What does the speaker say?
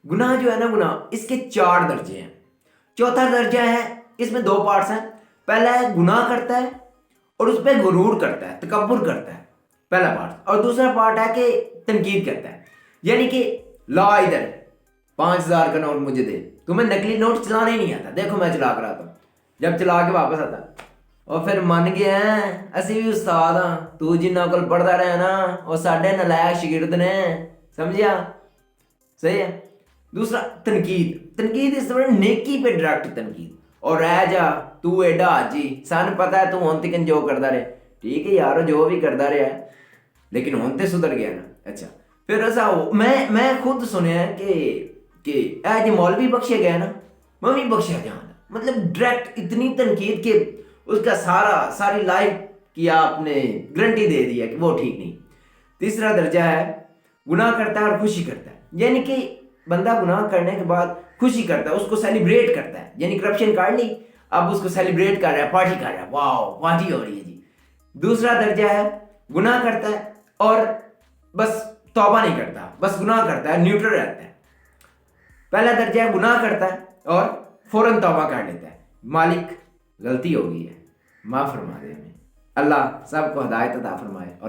گناہ جو ہے نا، گناہ اس کے 4 درجے ہیں. چوتھا درجہ ہے، اس میں 2 پارٹس ہیں. پہلا ہے گناہ کرتا ہے اور اس پہ غرور کرتا ہے، تکبر کرتا ہے، پہلا پارٹ. اور دوسرا پارٹ ہے کہ تنقید کرتا ہے، یعنی کہ لا ادھر 5,000 کا نوٹ مجھے دے. تمہیں نکلی نوٹ چلانا ہی نہیں آتا، دیکھو میں چلا کر آتا ہوں. جب چلا کے واپس آتا اور پھر من گیا اسی بھی استاد ہاں، تو جنہاں کول پڑھتا رہا نا وہ ساڈے نالائق شاگرد نے، سمجھیا؟ صحیح ہے. دوسرا تنقید. تنقید اس طرح نیکی پہ ڈائریکٹ تنقید. اور رہ جا تو ایڈا حاجی، سن پتہ ہے تو ہن تک جو کردا رہے. ٹھیک ہے یار، جو بھی کردا رہا ہے لیکن ہن تے سدھر گیا نا. اچھا پھر ایسا میں خود سنیا کہ اے جی مولوی بخشے گئے نا، میں بھی بخشیا جانا. مطلب ڈائریکٹ اتنی تنقید کہ اس کا ساری لائف کی آپ نے گارنٹی دے دیا کہ وہ ٹھیک نہیں. تیسرا درجہ ہے گناہ کرتا ہے اور خوشی کرتا ہے، یعنی کہ بندہ گناہ کرنے کے بعد خوشی کرتا ہے، اس کو سیلیبریٹ کرتا ہے. یعنی کرپشن کر لی، اب اس کو سیلیبریٹ کر رہا ہے، پارٹی کر رہا ہے، واو پارٹی ہو رہی ہے جی. دوسرا درجہ ہے گناہ کرتا ہے اور بس توبہ نہیں کرتا، بس گناہ کرتا ہے، نیوٹرل رہتا ہے. پہلا درجہ ہے گناہ کرتا ہے اور فوراً توبہ کر لیتا ہے، مالک غلطی ہو گئی ہے، معاف فرما دے ہمیں. اللہ سب کو ہدایت عطا فرمائے. اور